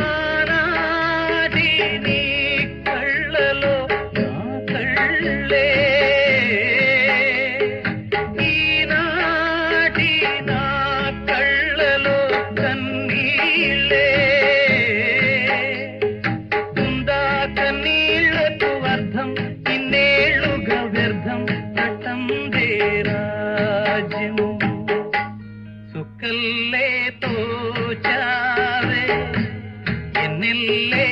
ఆనాటి నీ కళ్ళలో నా కళ్ళే, ఈనాటి నా కళ్ళలో కన్నీళ్ళే. ఉందా కన్నీళ్లకు అర్థం, ఇన్నేళ్లుగా వ్యర్థం చట్టందే రాజ్యం. సుక్కల్లే తోచావే ఎన్నెల్లే